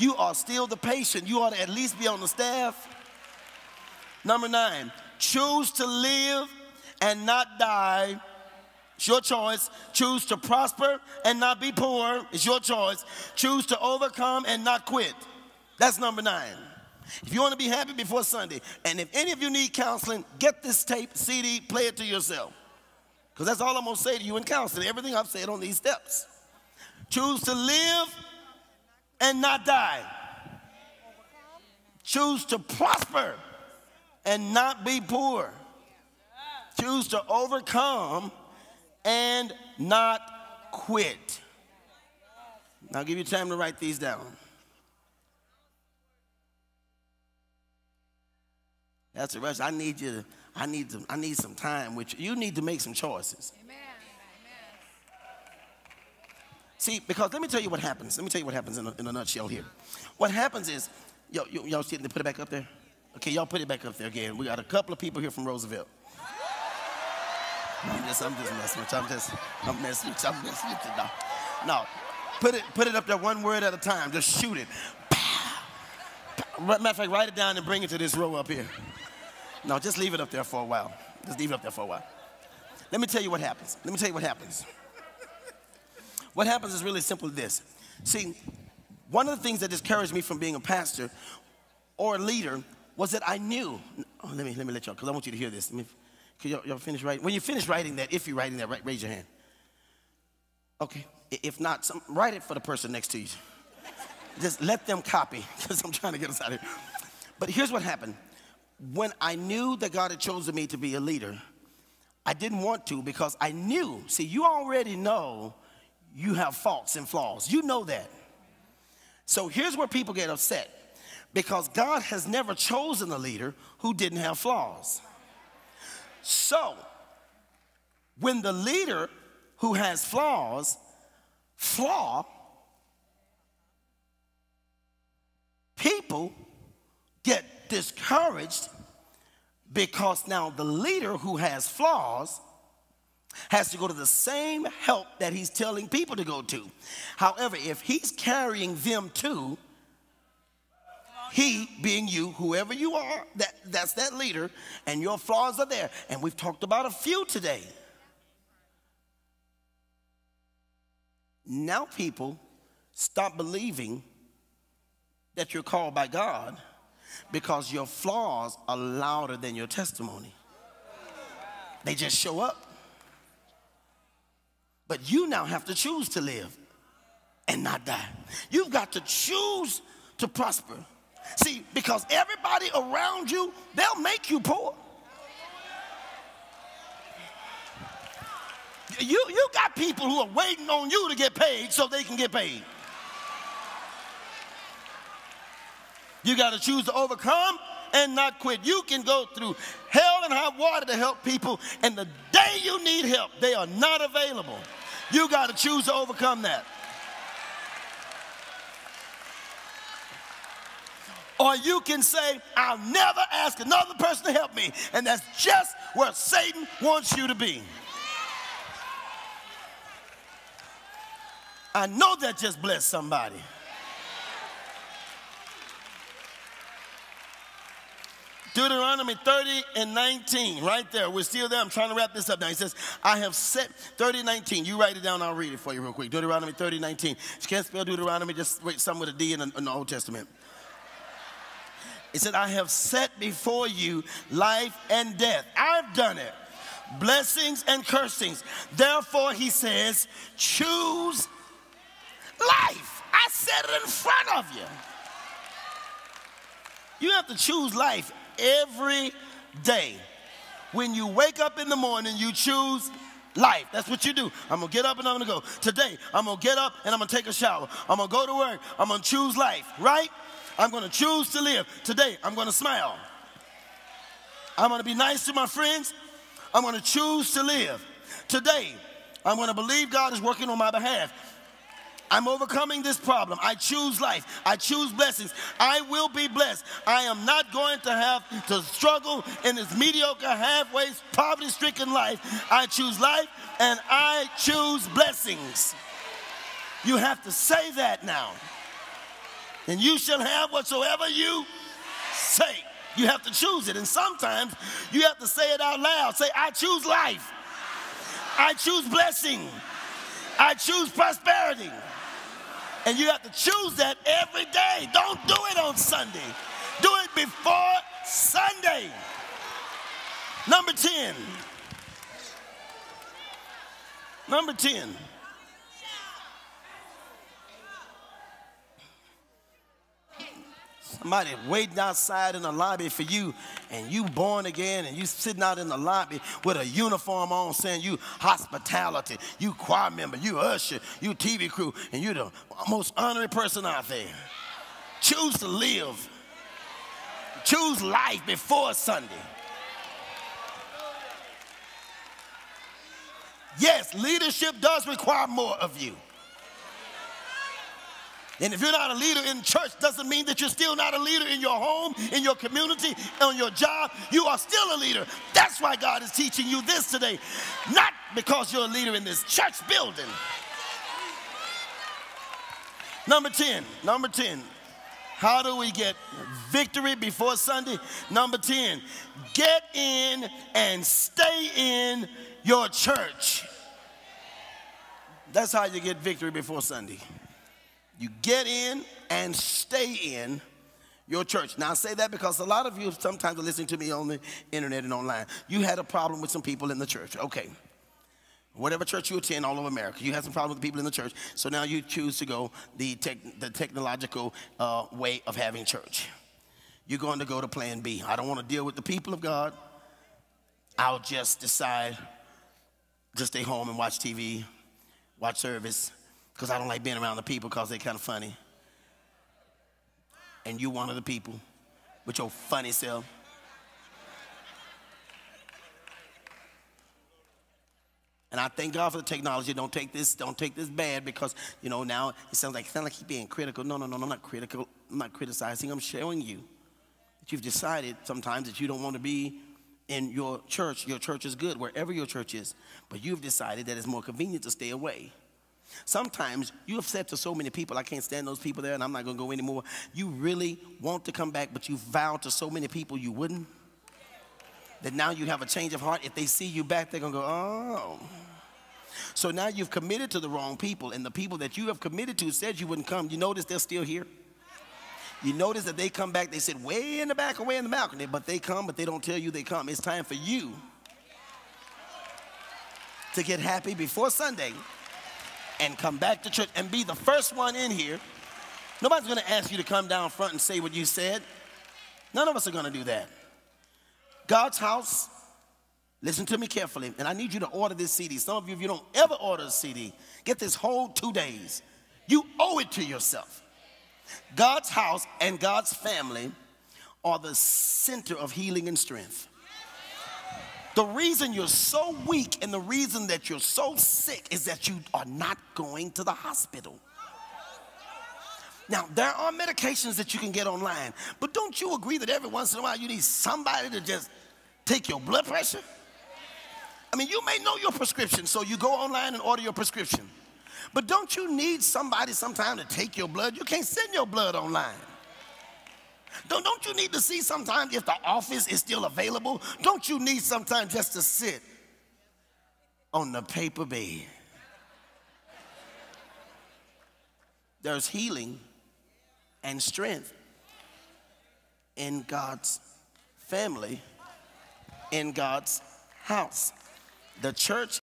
You are still the patient. You ought to at least be on the staff. Number 9, choose to live and not die. It's your choice. Choose to prosper and not be poor. It's your choice. Choose to overcome and not quit. That's number 9. If you want to be happy before Sunday, and if any of you need counseling, get this tape, CD, play it to yourself. Because that's all I'm going to say to you in counseling. Everything I've said on these steps. Choose to live and not die. Choose to prosper and not be poor. Choose to overcome and not quit. Now I'll give you time to write these down. That's the rest. I need some time with you. You need to make some choices. Amen. See, because let me tell you what happens. Let me tell you what happens in a nutshell here. What happens is, y'all see it? They put it back up there? Okay, y'all put it back up there again. We got a couple of people here from Roosevelt. I'm just messing with you. I'm messing with you. No, put it up there one word at a time. Just shoot it. Matter of fact, write it down and bring it to this row up here. No, just leave it up there for a while. Just leave it up there for a while. Let me tell you what happens. What happens is really simply this. See, one of the things that discouraged me from being a pastor or a leader was that I knew. Oh, let me let y'all, because I want you to hear this. Could y'all finish writing? When you finish writing that, if you're writing that, raise your hand. Okay. If not, write it for the person next to you. Just let them copy, because I'm trying to get us out of here. But here's what happened. When I knew that God had chosen me to be a leader, I didn't want to, because I knew. See, you already know you have faults and flaws. You know that. So here's where people get upset, because God has never chosen a leader who didn't have flaws. So when the leader who has flaws people get discouraged, because now the leader who has flaws has to go to the same help that he's telling people to go to. However, if he's carrying them to, he being you, whoever you are, that's that leader, and your flaws are there. And we've talked about a few today. Now people stop believing that you're called by God, because your flaws are louder than your testimony. They just show up. But you now have to choose to live and not die. You've got to choose to prosper. See, because everybody around you, they'll make you poor. You got people who are waiting on you to get paid so they can get paid. You got to choose to overcome and not quit. You can go through hell and high water to help people, and the day you need help, they are not available. You got to choose to overcome that. Or you can say, I'll never ask another person to help me. And that's just where Satan wants you to be. I know that just blessed somebody. Deuteronomy 30:19, right there. We're still there. I'm trying to wrap this up now. He says, I have set, 30:19. You write it down, I'll read it for you real quick. Deuteronomy 30:19. You can't spell Deuteronomy, just write something with a D in the Old Testament. It said, I have set before you life and death. I've done it. Blessings and cursings. Therefore, he says, choose life. I said it in front of you. You have to choose life every day. When you wake up in the morning, you choose life. That's what you do. I'm going to get up and I'm going to go. Today, I'm going to get up and I'm going to take a shower. I'm going to go to work. I'm going to choose life, right? I'm going to choose to live. Today, I'm going to smile. I'm going to be nice to my friends. I'm going to choose to live. Today, I'm going to believe God is working on my behalf. I'm overcoming this problem. I choose life. I choose blessings. I will be blessed. I am not going to have to struggle in this mediocre, halfway, poverty-stricken life. I choose life and I choose blessings. You have to say that now. And you shall have whatsoever you say. You have to choose it. And sometimes you have to say it out loud. Say, I choose life. I choose blessing. I choose prosperity. And you have to choose that every day. Don't do it on Sunday. Do it before Sunday. Number 10. Number 10. Somebody waiting outside in the lobby for you, and you born again, and you sitting out in the lobby with a uniform on saying you hospitality, you choir member, you usher, you TV crew, and you the most honorary person out there. Choose to live. Choose life before Sunday. Yes, leadership does require more of you. And if you're not a leader in church, doesn't mean that you're still not a leader in your home, in your community, on your job. You are still a leader. That's why God is teaching you this today. Not because you're a leader in this church building. Number 10. Number 10. How do we get victory before Sunday? Number 10. Get in and stay in your church. That's how you get victory before Sunday. You get in and stay in your church. Now, I say that because a lot of you sometimes are listening to me on the internet and online. You had a problem with some people in the church. Okay. Whatever church you attend all over America, you had some problem with the people in the church. So now you choose to go the technological way of having church. You're going to go to plan B. I don't want to deal with the people of God. I'll just decide to stay home and watch TV, watch service, because I don't like being around the people because they're kind of funny. And you one of the people with your funny self. And I thank God for the technology. Don't take this bad because, you know, now it sounds like he's being critical. No, I'm not critical. I'm not criticizing. I'm showing you that you've decided sometimes that you don't want to be in your church. Your church is good, wherever your church is. But you've decided that it's more convenient to stay away. Sometimes you have said to so many people, I can't stand those people there and I'm not going to go anymore. You really want to come back, but you vowed to so many people you wouldn't. That now you have a change of heart. If they see you back, they're going to go, oh. So now you've committed to the wrong people, and the people that you have committed to said you wouldn't come. You notice they're still here? You notice that they come back, they sit way in the back or way in the balcony, but they come, but they don't tell you they come. It's time for you to get happy before Sunday and come back to church and be the first one in here. Nobody's going to ask you to come down front and say what you said. None of us are going to do that. God's house, listen to me carefully, and I need you to order this CD. Some of you, if you don't ever order a CD, get this whole 2 days. You owe it to yourself. God's house and God's family are the center of healing and strength. The reason you're so weak and the reason that you're so sick is that you are not going to the hospital. Now, there are medications that you can get online, but don't you agree that every once in a while you need somebody to just take your blood pressure? I mean, you may know your prescription, so you go online and order your prescription. But don't you need somebody sometime to take your blood? You can't send your blood online. Don't you need to see sometimes if the office is still available? Don't you need sometimes just to sit on the paper bed? There's healing and strength in God's family, in God's house. The church